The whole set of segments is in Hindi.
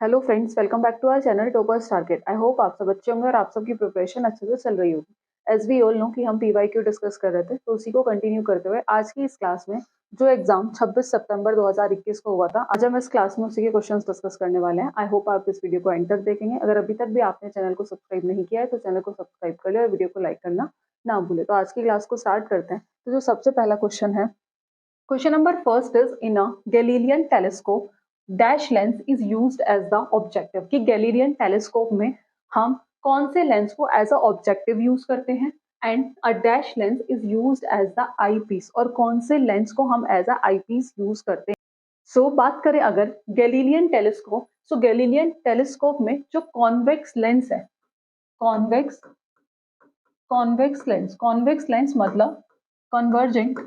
Hello friends, welcome back to our channel toppers target. I hope आप सब अच्छे होंगे और आप सबकी प्रिपरेशन अच्छे से चल रही होगी। एज वी ऑल नो कि हम पीवाईक्यू डिस्कस कर रहे थे, तो उसी को कंटिन्यू करते हुए आज की इस क्लास में जो एग्जाम 26 सितंबर 2021 को हुआ था, आज हम इस क्लास में उसी के क्वेश्चंस डिस्कस करने वाले हैं। आई होप आप इस वीडियो को एंड तक देखेंगे। अगर अभी तक भी आपने चैनल को सब्सक्राइब नहीं किया है तो चैनल को सब्सक्राइब कर ले और वीडियो को लाइक करना ना भूले। तो आज की क्लास को स्टार्ट करते हैं। तो जो सबसे पहला क्वेश्चन है, question number first is in a Galilean telescope dash lens is used as the objective. कि गैलीलियन टेलीस्कोप में हम कौन से लेंस को एज अ ऑब्जेक्टिव यूज करते हैं, and a dash lens is used as the eyepiece, और कौन से लेंस को हम as a eyepiece use करते हैं। सो बात करें अगर Galilean telescope, so Galilean telescope में जो कॉन्वेक्स लेंस है, कॉन्वेक्स कॉन्वेक्स लेंस मतलब convergent,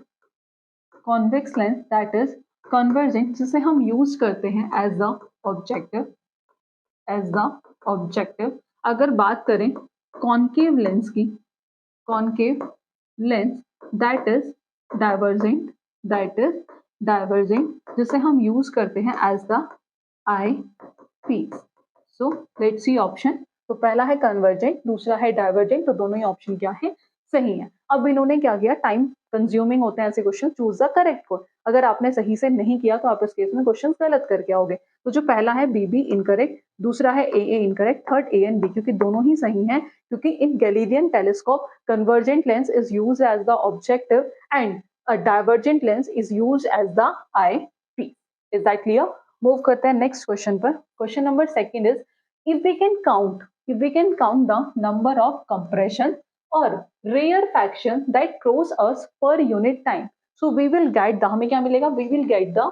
convex lens that is convergent, जिसे हम यूज करते हैं as the objective, as the objective. अगर बात करें कॉन्केव लेंस की, concave lens that is divergent, that is divergent, जिसे हम यूज करते हैं as the eyepiece. So let's see option. तो पहला है कन्वर्जेंट, दूसरा है डाइवर्जेंट, तो दोनों ही ऑप्शन क्या है, सही है। अब इन्होंने क्या किया, टाइम कंज्यूमिंग होते हैं ऐसे question, choose the correct code. अगर आपने सही से नहीं किया तो आप इस केस में क्वेश्चन गलत करके आओगे। तो जो पहला है बी बी इनकरेक्ट, दूसरा है A incorrect, third A and B, क्योंकि दोनों ही सही हैं। क्योंकि in Galilean telescope convergent lens is use as the objective and a divergent lens is use as the eyepiece. Is that clear? Move करते हैं नेक्स्ट क्वेश्चन पर। Question number second is if we can count the number of compression or rarefaction that cross us per unit time, so we will get the, हमें क्या मिलेगा, we will get the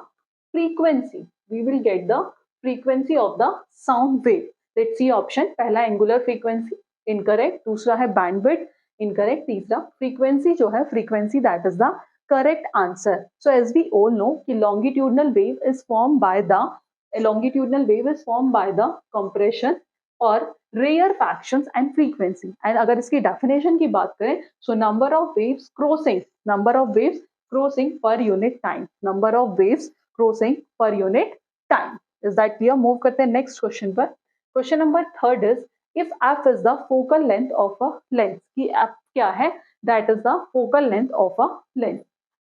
frequency, we will get the frequency of the sound wave। let's see option। पहला angular frequency incorrect, दूसरा है bandwidth incorrect, तीसरा frequency जो है frequency that is the correct answer। so as we all know कि longitudinal wave is formed by the, a longitudinal wave is formed by the compression और rarefactions and frequency। and अगर इसकी definition की बात करें, so number of waves crossing, number of waves crossing per unit time, number of waves crossing per unit time। is that clear? move करते हैं next question पर। question number third is if f is the focal length of a lens, कि f क्या है, that is the focal length of a lens,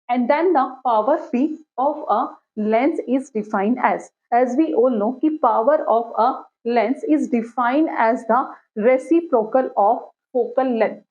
and then the power p of a lens is defined as we all know कि power of a lens is defined as the reciprocal of focal length,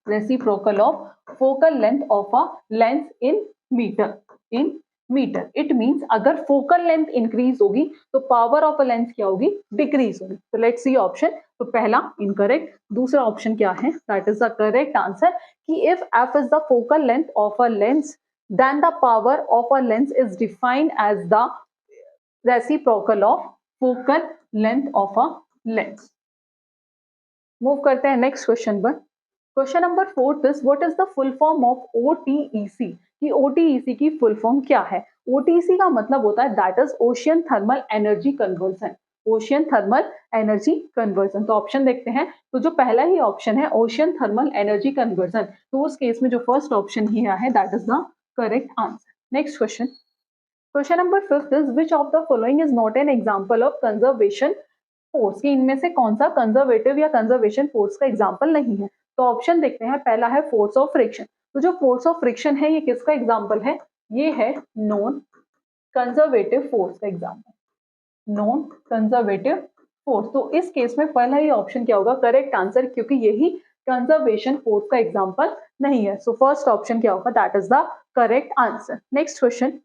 reciprocal of focal length of a lens in meter, in metre. It means अगर फोकल लेंथ इंक्रीज होगी तो पावर ऑफ अ लेंस क्या होगी, डिक्रीज होगी। तो लेट्स सी ऑप्शन। तो पहला इनकरेक्ट, दूसरा ऑप्शन क्या है, that is the correct answer कि if F is the focal length of a lens then the power of a lens is defined as the reciprocal of focal length of a lens। Move करते हैं नेक्स्ट क्वेश्चन पर। Question number fourth is what is the full form of ओटीईसी, कि ओटीईसी की फुल फॉर्म क्या है। ओटीईसी का मतलब होता है that is ocean thermal energy conversion, ocean thermal energy conversion. तो ऑप्शन देखते हैं। तो जो पहला ही ऑप्शन है ओशियन थर्मल एनर्जी कन्वर्जन, तो उस केस में जो फर्स्ट ऑप्शन ही है that is the correct answer. Next question. Question number fifth is which of the following is not an example of conservation force, कि इनमें से कौन सा कंजर्वेटिव या कंजर्वेशन फोर्स का एग्जांपल नहीं है। तो ऑप्शन देखते हैं। पहला है फोर्स ऑफ फ्रिक्शन। तो जो फोर्स ऑफ फ्रिक्शन है ये किसका एग्जांपल है, ये है नॉन कंजर्वेटिव फोर्स का एग्जांपल, नॉन कंजर्वेटिव फोर्स। तो इस केस में पहला ही ऑप्शन क्या होगा, करेक्ट आंसर, क्योंकि यही कंजर्वेशन फोर्स का एग्जांपल नहीं है। सो फर्स्ट ऑप्शन क्या होगा, that is the correct answer. Next question.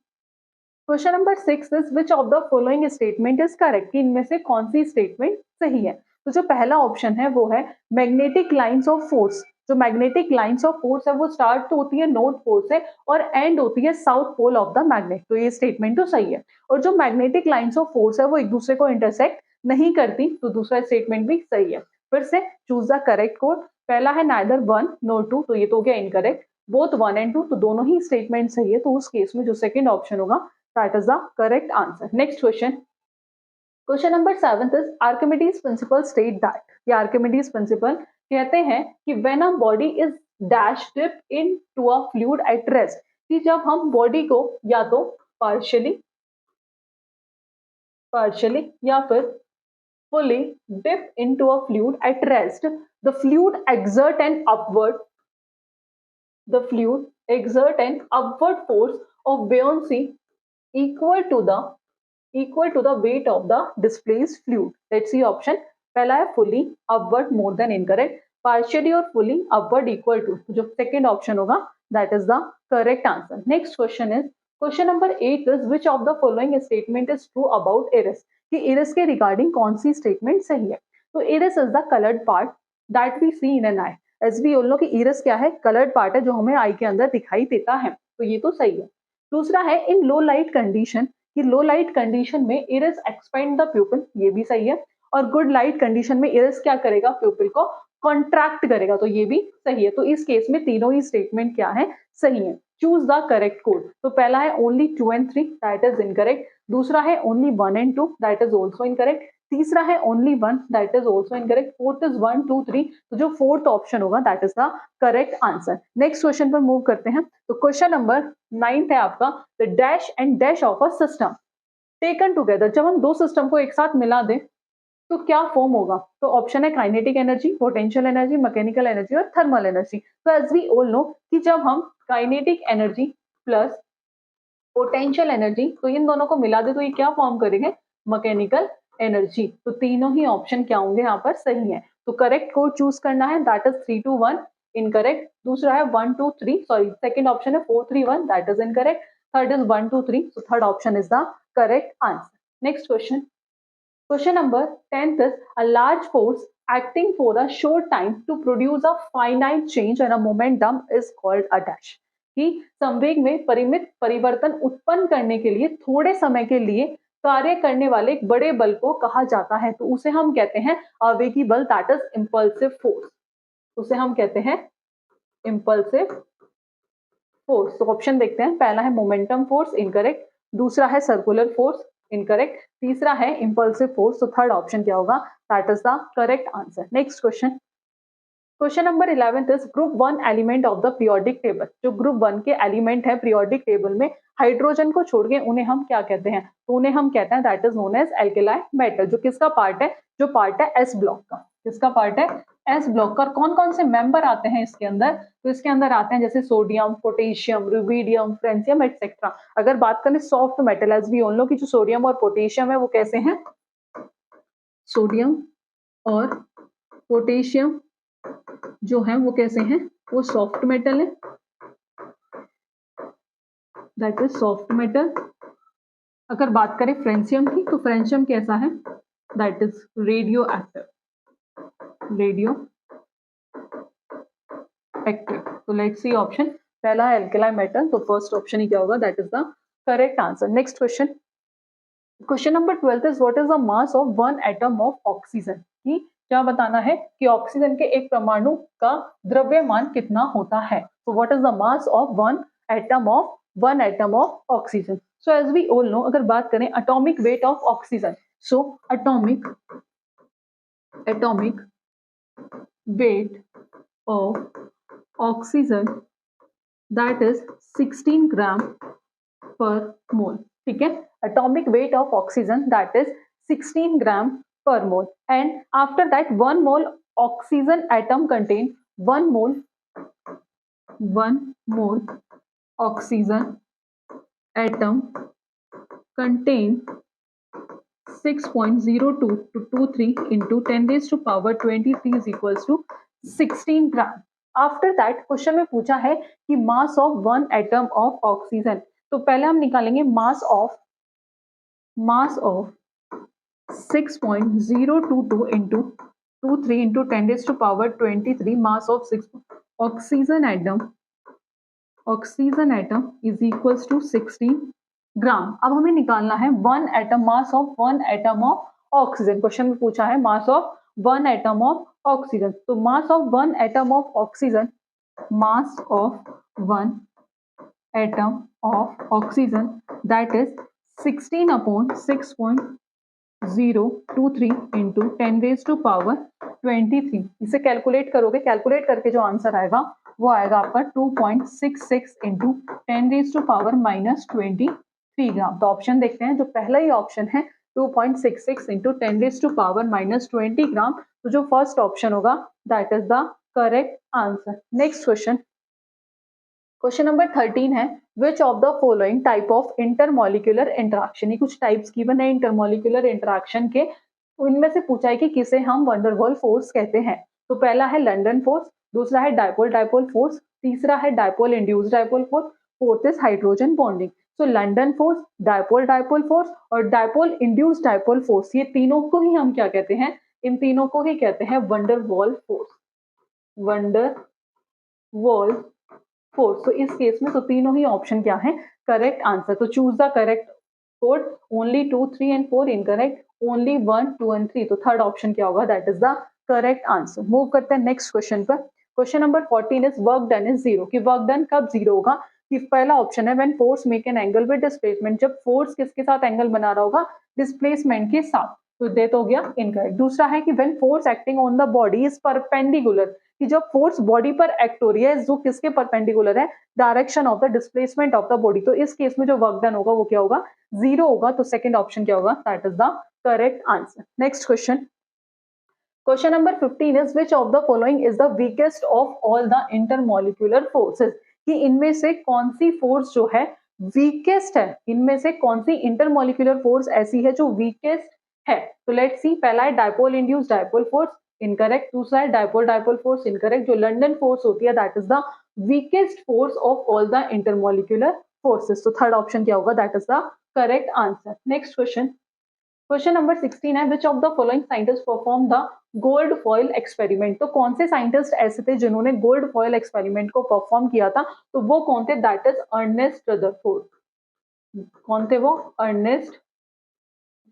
Question number 6 is which of the following statement is correct, इनमें से कौन सी स्टेटमेंट सही है। तो जो पहला ऑप्शन है वो है मैग्नेटिक लाइंस ऑफ फोर्स। जो मैग्नेटिक लाइंस ऑफ फोर्स है वो स्टार्ट तो होती है नॉर्थ पोल से और एंड होती है south pole of the magnet. तो ये स्टेटमेंट तो सही है। और जो मैग्नेटिक लाइंस ऑफ फोर्स है वो एक दूसरे को इंटरसेक्ट नहीं करती, तो दूसरा स्टेटमेंट भी सही है। फिर से चूज द करेक्ट कोड। पहला है नाइदर 1 नॉर 2, तो ये तो हो गया इनकरेक्ट। बोथ 1 एंड 2, तो दोनों ही स्टेटमेंट सही है। तो उस केस में जो सेकंड ऑप्शन होगा that is the correct answer। next question। question number 7 is Archimedes principle state that, ये Archimedes principle कहते हैं कि when a body is dash dipped into a fluid at rest, कि जब हम बॉडी को या तो partially partially या फिर fully dip into a fluid at rest, the fluid exert an upward force of buoyancy equal to the weight of the displaced fluid. Let's see option. पहला है fully upward more than incorrect, partially और fully upward equal to, जो second option होगा that is the correct answer. Next question is question number 8 is which of the following statement is true about iris? कि iris के regarding कौन सी statement सही है? तो iris is the colored part that we see in an eye. As we all know कि iris क्या है? colored part है जो हमें eye के अंदर दिखाई देता है, तो ये तो सही है. दूसरा है in low light condition, कि लो लाइट कंडीशन में इरिस एक्सपेंड द प्यूपिल, ये भी सही है. और गुड लाइट कंडीशन में इरिस क्या करेगा? प्यूपिल को कॉन्ट्रैक्ट करेगा, तो ये भी सही है. तो इस केस में तीनों ही स्टेटमेंट क्या है? सही है. Choose the correct code. तो पहला है only 2 and 3, that is incorrect. दूसरा है only 1 and 2, that is also incorrect. तीसरा है only 1, that is also incorrect. Fourth is 1 2 3, तो जो फोर्थ ऑप्शन होगा that is the correct answer. Next question पर मूव करते हैं. तो क्वेश्चन नंबर 9 है आपका, the dash and dash of a system taken together. जब हम दो सिस्टम को एक साथ मिला दें तो क्या फॉर्म होगा? तो ऑप्शन है kinetic energy, potential energy, mechanical energy और थर्मल एनर्जी. तो एज वी ऑल नो कि जब हम kinetic energy plus potential energy, तो इन दोनों को मिला दे तो ये क्या फॉर्म करेंगे? Mechanical energy. तो तीनों ही ऑप्शन क्या होंगे यहाँ पर? सही है. तो करेक्ट कोड चूज करना है, दैट इज 3 2 1, इनकरेक्ट. दूसरा है 1 2 3, सॉरी सेकंड ऑप्शन है 4 3 1, that is incorrect. Third is 1 2 3, so third option is the correct answer. Next question. Question number 10th is a large force acting for a short time to produce a finite change and a momentum is called a dash. कि संवेग में परिमित परिवर्तन उत्पन्न करने के लिए थोड़े समय के लिए कार्य करने वाले एक बड़े बल को कहा जाता है, तो उसे हम कहते हैं आवेगी बल, दैट इज इंपल्सिव फोर्स. उसे हम कहते हैं इंपल्सिव फोर्स. तो ऑप्शन देखते हैं. पहला है मोमेंटम फोर्स, इनकरेक्ट. दूसरा है सर्कुलर फोर्स, इनकरेक्ट. तीसरा है इंपल्सिव फोर्स. तो थर्ड ऑप्शन क्या होगा? That is the correct answer. Next question. Question number 11 is group 1 element of the periodic table. जो ग्रुप 1 के एलिमेंट है पीरियोडिक टेबल में, हाइड्रोजन को छोड़ के उन्हें हम क्या कहते हैं? तो उन्हें हम कहते हैं that is known as alkali metal. जो किसका पार्ट है? जो पार्ट है एस ब्लॉक का. किसका पार्ट है? एस ब्लॉक का. कौन कौन से मेंबर आते हैं इसके अंदर? तो इसके अंदर आते हैं जैसे sodium, potassium, rubidium, francium etcetera. अगर बात करें soft metal, as we all know कि जो सोडियम और पोटेशियम है वो कैसे हैं? सोडियम और पोटेशियम जो है वो कैसे हैं? वो सॉफ्ट मेटल है, दैट इज सॉफ्ट मेटल. अगर बात करें फ्रेंसियम की, तो फ्रेंसियम कैसा है? That is radio active. Radio active. तो लेट्स सी ऑप्शन. पहला है एल्केलाई मेटल, तो फर्स्ट ऑप्शन ही क्या होगा? That is the correct answer. Next question. Question number 12 is what is the mass of one atom of oxygen. की क्या बताना है कि ऑक्सीजन के एक परमाणु का द्रव्यमान कितना होता है? तो what is the mass of one atom of oxygen. So as we all know, अगर बात करें atomic weight of oxygen, so atomic weight of oxygen that is 16 gram per mole. ठीक है. Atomic weight of oxygen that is 16 gram per mole, and after that 1 mole oxygen atom contain 1 mole oxygen atom contain 6.02 to 23 into 10 raised to power 23 is equals to 16 gram. After that question में पूछा है कि मास of one atom of oxygen. तो पहले हम निकालेंगे mass of 6.022 into 23 into 10 raised to power 23 mass of 6 oxygen atom is equals to 16 gram. अब हमें निकालना है one atom, mass of one atom of oxygen. Question में पूछा है mass of one atom of oxygen. तो mass of one atom of oxygen, mass of one atom of oxygen that is 16 upon 6.023 into 10 raised to power 23. इसे कैलकुलेट करोगे, कैलकुलेट करके जो आंसर आएगा वो आएगा आपका 2.66 into 10 raised to power -23 ग्राम. तो ऑप्शन देखते हैं. जो पहला ही ऑप्शन है 2.66 इंटू 10⁻⁻20 ग्राम। तो जो फर्स्ट ऑप्शन होगा that is the correct answer. Next question, question number 13 है विच of the following type of intermolecular interaction. ये कुछ टाइप्स गिवन है इंटरमॉलिक्यूलर इंटरेक्शन के, इनमें से पूछा है कि किसे हम वंडरवॉल फोर्स कहते हैं। तो पहला है लंडन फोर्स, दूसरा है डायपोल डायपोल फोर्स, तीसरा है dipole induced dipole force, fourth is hydrogen bonding. तो London force, dipole dipole force और डायपोल इंड्यूस्ड डायपोल फोर्स, ये तीनों को ही हम क्या कहते हैं, इन तीनों को ही कहते हैं वंडरवॉल फोर्स, वंडरवॉल फोर्स। तो इस केस में तो तीनों ही ऑप्शन क्या है, करेक्ट आंसर। तो choose the correct code, only 2, 3 and 4 incorrect, only 1, 2 and 3। तो थर्ड ऑप्शन क्या होगा, that is the correct answer. Move करते हैं नेक्स्ट क्वेश्चन पर। Question number 14 is work done is zero, कि वर्क डन कब जीरो होगा। कि पहला ऑप्शन है when force make an angle with displacement, जब फोर्स किसके साथ एंगल बना रहा होगा, डिस्प्लेसमेंट के साथ। तो दे तो हो गया इनकरेक्ट। दूसरा है कि when force acting on the body is perpendicular, कि जब फोर्स बॉडी पर एक्ट हो रही है जो किसके परपेंडिकुलर है, direction of the displacement of the body. तो इस केस में जो वर्क डन होगा वो क्या होगा, जीरो होगा। तो सेकंड ऑप्शन क्या होगा, that is the correct answer. Next question, question number 15 is which of the following is the weakest of all the intermolecular forces, कि इनमें से कौन सी फोर्स जो है वीकेस्ट है, इनमें से कौन सी इंटरमॉलिक्यूलर फोर्स ऐसी है जो वीकेस्ट है। तो लेट्स सी, पहला है dipole induced dipole force, incorrect. दूसरा है डायपोल डायपोल फोर्स, इनकरेक्ट। जो लंडन फोर्स होती है that is the weakest force of all the intermolecular forces. तो थर्ड ऑप्शन क्या होगा, that is the correct answer. Next question, question number 16 है विच of the following scientist perform the gold foil experiment. तो कौन से साइंटिस्ट ऐसे थे जिन्होंने गोल्ड फॉयल एक्सपेरिमेंट को परफॉर्म किया था, तो वो कौन थे, दैट इज अर्नेस्ट रदरफोर्ड। कौन थे वो, Ernest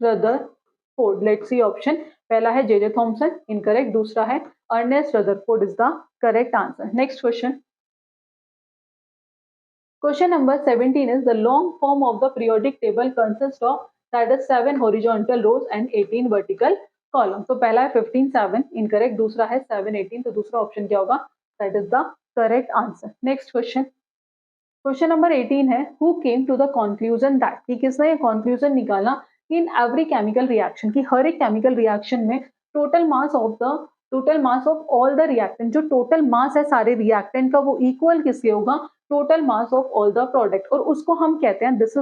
Rutherford. Let's see option, पहला है जे थॉमसन, इनकरेक्ट। दूसरा है Ernest Rutherford is the correct answer. Next question, question number 17 is the long form of the periodic table consists of that is 7 horizontal rows and 18 vertical column। तो पहला है 15 7 इनकरेक्ट, दूसरा है 7 18। तो दूसरा ऑप्शन क्या होगा, that is the correct answer. Next question, question number 18 है who came to the conclusion that, कि किसने ये कंक्लूजन निकाला कि इन एवरी केमिकल रिएक्शन, की हर एक केमिकल रिएक्शन में total mass of all the reactant, जो टोटल मास है सारे रिएक्टेंट का वो इक्वल किसके होगा, total mass of all the product. और उसको हम कहते हैं this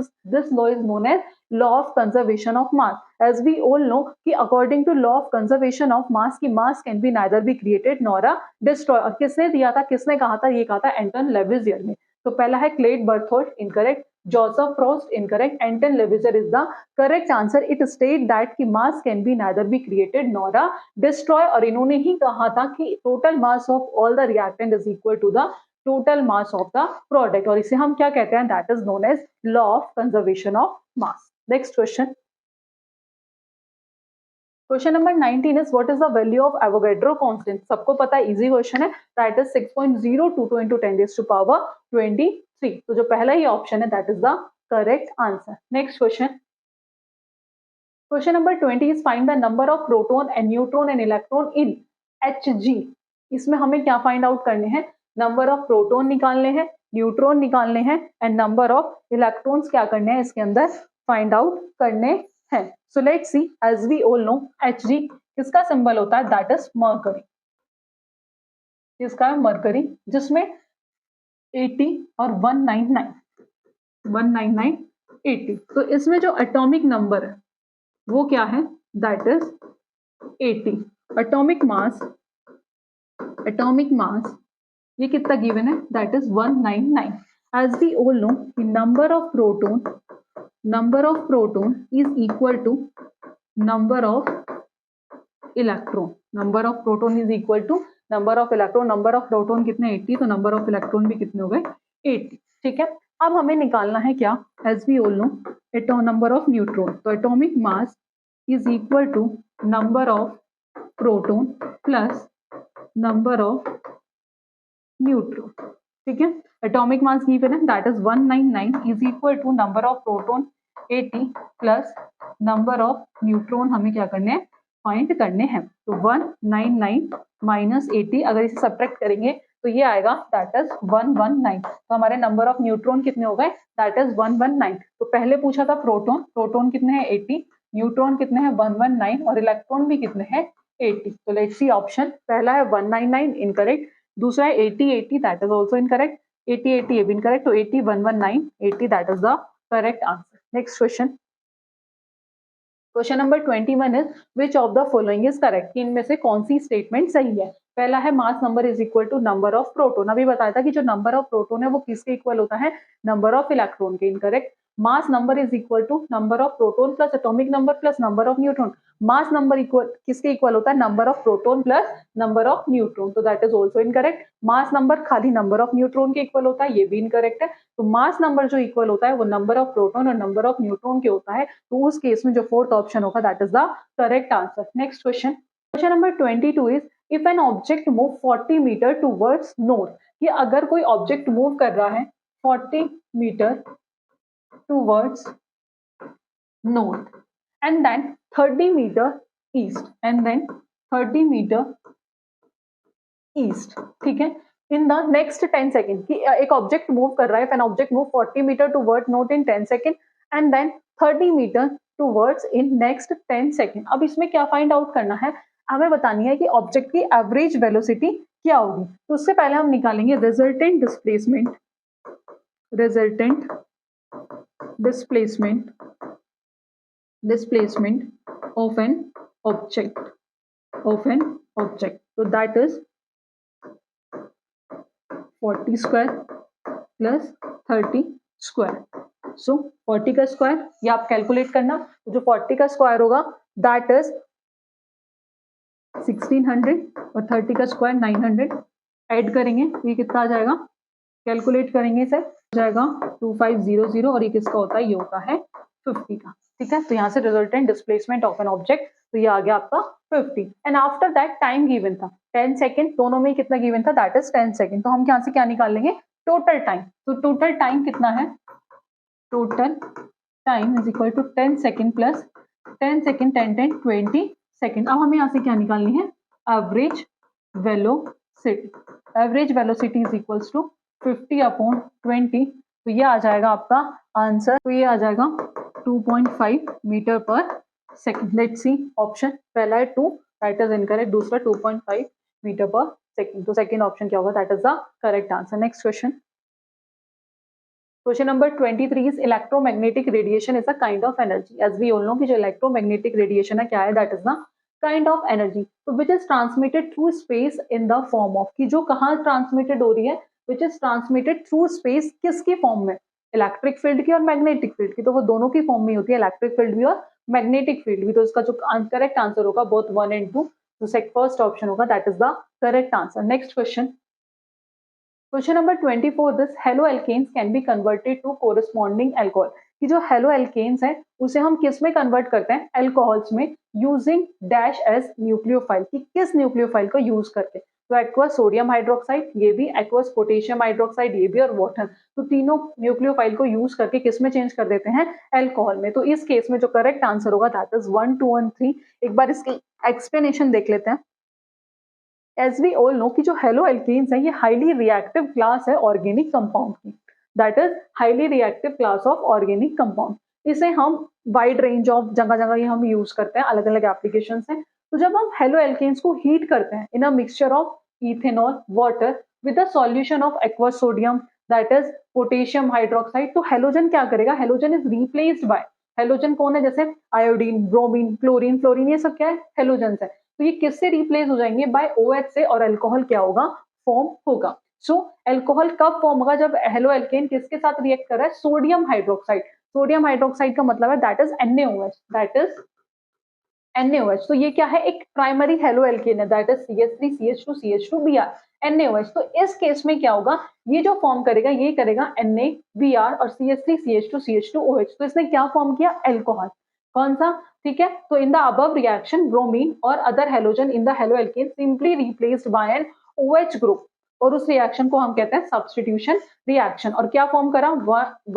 law is known as law of conservation of mass. As we all know कि according to law of conservation of mass, की mass can be neither be created nor a destroy. और किसने दिया था, किसने कहा था, ये कहा था एंटन लेविजियर ने। तो पहला है Claude Berthollet, incorrect. Joseph Frost, incorrect. Antoine Lavoisier is the correct answer. It state that कि mass can be neither be created nor a destroy. और इन्होंने ही कहा था कि total mass of all the reactant is equal to the total mass of the product. और इसे हम क्या कहते हैं, that is known as law of conservation of mass. Next question, question number 19 is what is the value of Avogadro constant. सबको पता है, इजी क्वेश्चन है, दैट इज 6.022 into 10⁻23। तो जो पहला ही ऑप्शन है that is the correct answer. Next question, question number 20 is find the number of proton and neutron and electron in Hg। इसमें हमें क्या फाइंड आउट करने हैं, नंबर ऑफ प्रोटॉन निकालने हैं, न्यूट्रॉन निकालने हैं एंड नंबर ऑफ इलेक्ट्रॉन्स क्या करने हैं इसके अंदर फाइंड आउट करने हैं। So let's see, as we all know Hg किसका सिंबल होता है, दैट इज मरकरी। इसका मरकरी, जिसमें 80 और 199 80। तो इसमें जो एटॉमिक नंबर है वो क्या है, दैट इज 80। एटॉमिक मास ये कितना गिवन है, that is 199। As we all know number of proton is equal to number of electron. Number of proton is equal to number of electron. Number of proton कितने 80, तो नंबर ऑफ इलेक्ट्रॉन भी कितने हो गए 80। ठीक है, अब हमें निकालना है क्या, as we all know number of neutron. तो atomic mass is equal to number of proton plus number of neutron. ठीक है, एटॉमिक मास गिवन है that is 199 is equal to number of proton 80 plus number of neutron हमें क्या करने हैं, फाइंड करने हैं। तो 199 माइनस 80, अगर इसे सब्ट्रैक्ट करेंगे तो ये आएगा दैट इज 119। तो हमारे नंबर ऑफ न्यूट्रॉन कितने हो गए, दैट इज 119। तो पहले पूछा था प्रोटॉन कितने हैं 80, न्यूट्रॉन कितने हैं 119 और इलेक्ट्रॉन भी कितने हैं 80। तो लेट्स सी ऑप्शन पहला है 199 इनकरेक्ट, दूसरा है 80 80 दैट इज आल्सो इनकरेक्ट, 80 80 ये भी इनकरेक्ट, तो 80 119 80 that is the correct answer. Next question, question number 21 is which of the following is correct, कि इनमें से कौन सी स्टेटमेंट सही है। पहला है mass number is equal to number of proton, अभी बताया था कि जो नंबर ऑफ प्रोटोन है वो किसके इक्वल होता है, नंबर ऑफ इलेक्ट्रॉन के। Incorrect, mass number is equal to number of proton plus atomic number plus number of neutron. Mass number equal किसके इक्वल होता है, number of proton plus number of neutron, तो that is also incorrect. Mass number खाली नंबर ऑफ न्यूट्रॉन के इक्वल होता है, ये भी इनकरेक्ट है। तो मास नंबर जो इक्वल होता है वो नंबर ऑफ प्रोटोन और नंबर ऑफ न्यूट्रॉन के होता है, तो उस केस में जो फोर्थ ऑप्शन होगा that is the correct answer. Next question, question number 22 is if an object move 40 metre towards north, कि अगर कोई ऑब्जेक्ट मूव कर रहा है 40 metre towards north and then 30 metre east and then 30 metre east, ठीक है, इन द नेक्स्ट 10 सेकेंड, कि एक ऑब्जेक्ट मूव कर रहा है, an object move 40 metre towards north in 10 second and then 30 metre towards in next 10 second. अब इसमें क्या फाइंड आउट करना है, हमें बतानी है कि ऑब्जेक्ट की एवरेज वेलोसिटी क्या होगी। तो उससे पहले हम निकालेंगे resultant displacement, resultant displacement displacement of an object, of an object, तो that is 40 square plus 30 square. So 40 का स्क्वायर ये आप कैलकुलेट करना, जो 40 का स्क्वायर होगा दैट इज 1600 और 30 का स्क्वायर 900, ऐड करेंगे ये कितना आ जाएगा, कैलकुलेट करेंगे सर, हो जाएगा 2500 और ये किसका होता है, ये होता है 50 का, ठीक है। तो यहाँ से resultant displacement of an object, तो ये आ गया आपका 50 and after that time given था 10 सेकेंड, दोनों में कितना गिवन था, दैट इज 10 सेकेंड। तो हम यहाँ से क्या निकाल लेंगे, टोटल टाइम, तो टोटल टाइम कितना है, total time is equal to 10 second plus 10 second 10 10 20 second. अब हमें यहाँ से क्या निकालनी है, average velocity, average velocity is equals to 50 upon 20, तो ये आ जाएगा आपका आंसर, तो ये आ जाएगा 2.5 मीटर पर सेकेंड। लेट्स सी ऑप्शन, पहला है 2 दैट इज इनकरेक्ट, दूसरा 2.5 मीटर पर सेकेंड, तो सेकेंड ऑप्शन क्या होगा, that is the correct answer. Next question, question number 23 is electromagnetic radiation is a kind of energy, as we all know कि जो इलेक्ट्रोमैग्नेटिक रेडिएशन है क्या है, that is the kind of energy, तो which is transmitted through space in the form of, कि जो कहाँ ट्रांसमिटेड हो रही है, which is transmitted through space, किसकी फॉर्म में, इलेक्ट्रिक फील्ड की और मैग्नेटिक फील्ड की, तो वो दोनों की फॉर्म में होती है, इलेक्ट्रिक फील्ड भी और मैग्नेटिक फील्ड भी, तो इसका जो करेक्ट आंसर होगा बोथ 1 and 2, तो फर्स्ट ऑप्शन होगा that is the correct answer. Next question, question number 24 this halo alkanes can be converted to corresponding alcohol, कि जो हेलो एल्केन्स है उसे हम किस में कन्वर्ट करते हैं, अल्कोहल्स में, यूजिंग डैश एज न्यूक्लियोफाइल, कि किस न्यूक्लियोफाइल को यूज करके, तो एक्वस सोडियम हाइड्रोक्साइड, ये भी एक्वस पोटेशियम हाइड्रोक्साइड, ये भी और वाटर, तो तीनों न्यूक्लियोफाइल को यूज करके किस में चेंज कर देते हैं, अल्कोहल में। तो इस केस में जो करेक्ट आंसर होगा दैट इज 1 2 और 3। एक बार इसकी एक्सप्लेनेशन देख लेते हैं। एज वी ऑल नो कि जो हेलो एल्केन्स है ये हाईली रिएक्टिव क्लास है ऑर्गेनिक कंपाउंड की, that is highly reactive class of organic compound. इसे हम वाइड रेंज ऑफ जगह जगह ये हम यूज करते हैं, अलग अलग एप्लीकेशन है। तो जब हम हेलो एल्केन्स को हीट करते हैं in a mixture of ethanol water with a solution of aqueous sodium that is potassium hydroxide, तो हेलोजन क्या करेगा, halogen is replaced by, halogen कौन है, जैसे आयोडीन, ब्रोमीन, क्लोरीन, फ्लोरीन, ये सब क्या है, हेलोजन है, तो ये किससे रिप्लेस हो जाएंगे, बाय OH से, और अल्कोहल क्या होगा, फॉर्म होगा। सो अल्कोहल कब फॉर्म होगा, जब हेलो एल्केन किसके साथ रिएक्ट कर रहा है, सोडियम हाइड्रोक्साइड, सोडियम हाइड्रोक्साइड का मतलब है that is NaOH, that is NaOH, तो ये क्या है, एक प्राइमरी हेलो एल्केन है, that is CH3 CH2 CH2Br, NaOH। तो इस केस में क्या होगा, ये जो फॉर्म करेगा ये करेगा NaBr और CH3 CH2 CH2OH, तो इसने क्या फॉर्म किया, अल्कोहल, कौन सा, ठीक है। तो in the above reaction bromine और other halogen in the halo alkane simply replaced by an OH group, और उस रिएक्शन को हम कहते हैं सब्स्टिट्यूशन रिएक्शन, और क्या फॉर्म करा,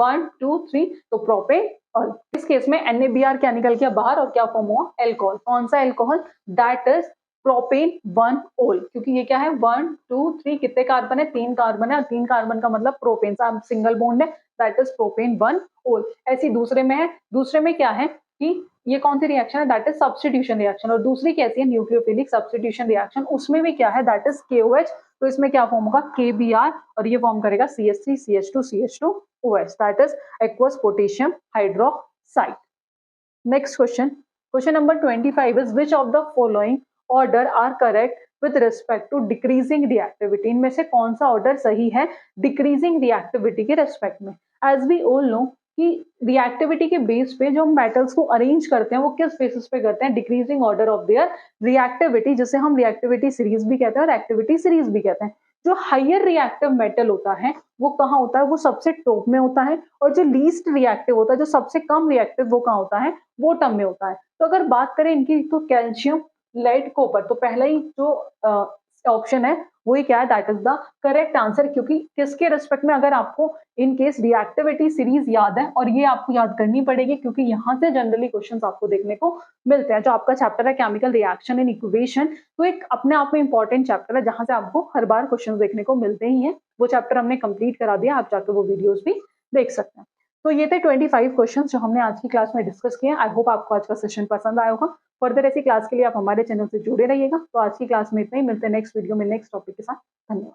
1 2 3, तो प्रोपेन और इस केस में NaBr क्या निकल गया बाहर और क्या फॉर्म हुआ, अल्कोहल, कौन सा अल्कोहल, दैट इज प्रोपेन 1 ओल, क्योंकि ये क्या है 1 2 3, कितने कार्बन है, 3 कार्बन है, और 3 कार्बन का मतलब प्रोपेन, सिंगल बॉन्ड है, दैट इज प्रोपेन 1 ओल। ऐसी दूसरे में है, दूसरे में क्या है कि ये कौन सी रिएक्शन है, दैट इज सब्स्टिट्यूशन रिएक्शन। और दूसरी कैसी है, न्यूक्लियोफिलिक सब्स्टिट्यूशन रिएक्शन, उसमें भी क्या है, दैट इज KOH। तो इसमें क्या फॉर्म होगा, KBr, और ये फॉर्म करेगा CH3 CH2 CH2OH, दैट इज aqueous potassium hydroxide. Next question, question number 25 is which of the following order are correct with respect to decreasing reactivity. इनमें से कौन सा ऑर्डर सही है डिक्रीजिंग रिएक्टिविटी के रेस्पेक्ट में। एज वी ऑल नो कि रिएक्टिविटी के बेस पे जो मेटल्स को अरेंज करते हैं वो किस बेसिस पे करते हैं, decreasing order of their reactivity, जिसे हम रिएक्टिविटी सीरीज भी कहते हैं और एक्टिविटी सीरीज भी कहते हैं। जो हायर रिएक्टिव मेटल होता है वो कहाँ होता है, वो सबसे टॉप में होता है, और जो लीस्ट रिएक्टिव होता है, जो सबसे कम रिएक्टिव, वो कहाँ होता है, बॉटम में होता है। तो अगर बात करें इनकी, तो कैल्शियम लेड कॉपर, तो पहला ही जो ऑप्शन है वही क्या है, that is the correct answer. क्योंकि किसके रिस्पेक्ट में, अगर आपको इन केस रिएक्टिविटी सीरीज याद है, और ये आपको याद करनी पड़ेगी क्योंकि यहाँ से जनरली क्वेश्चंस आपको देखने को मिलते हैं। जो आपका चैप्टर है केमिकल रिएक्शन इन इक्वेशन, तो एक अपने आप में इंपॉर्टेंट चैप्टर है जहां से आपको हर बार क्वेश्चन देखने को मिलते ही हैं। वो चैप्टर हमने कंप्लीट करा दिया, आप जाकर वो वीडियोज भी देख सकते हैं। तो ये थे 25 क्वेश्चन जो हमने आज की क्लास में डिस्कस किए। आई होप आपको आज का सेशन पसंद आया होगा। फर्दर ऐसी क्लास के लिए आप हमारे चैनल से जुड़े रहिएगा। तो आज की क्लास में इतना ही, मिलते हैं नेक्स्ट वीडियो में नेक्स्ट टॉपिक के साथ। धन्यवाद।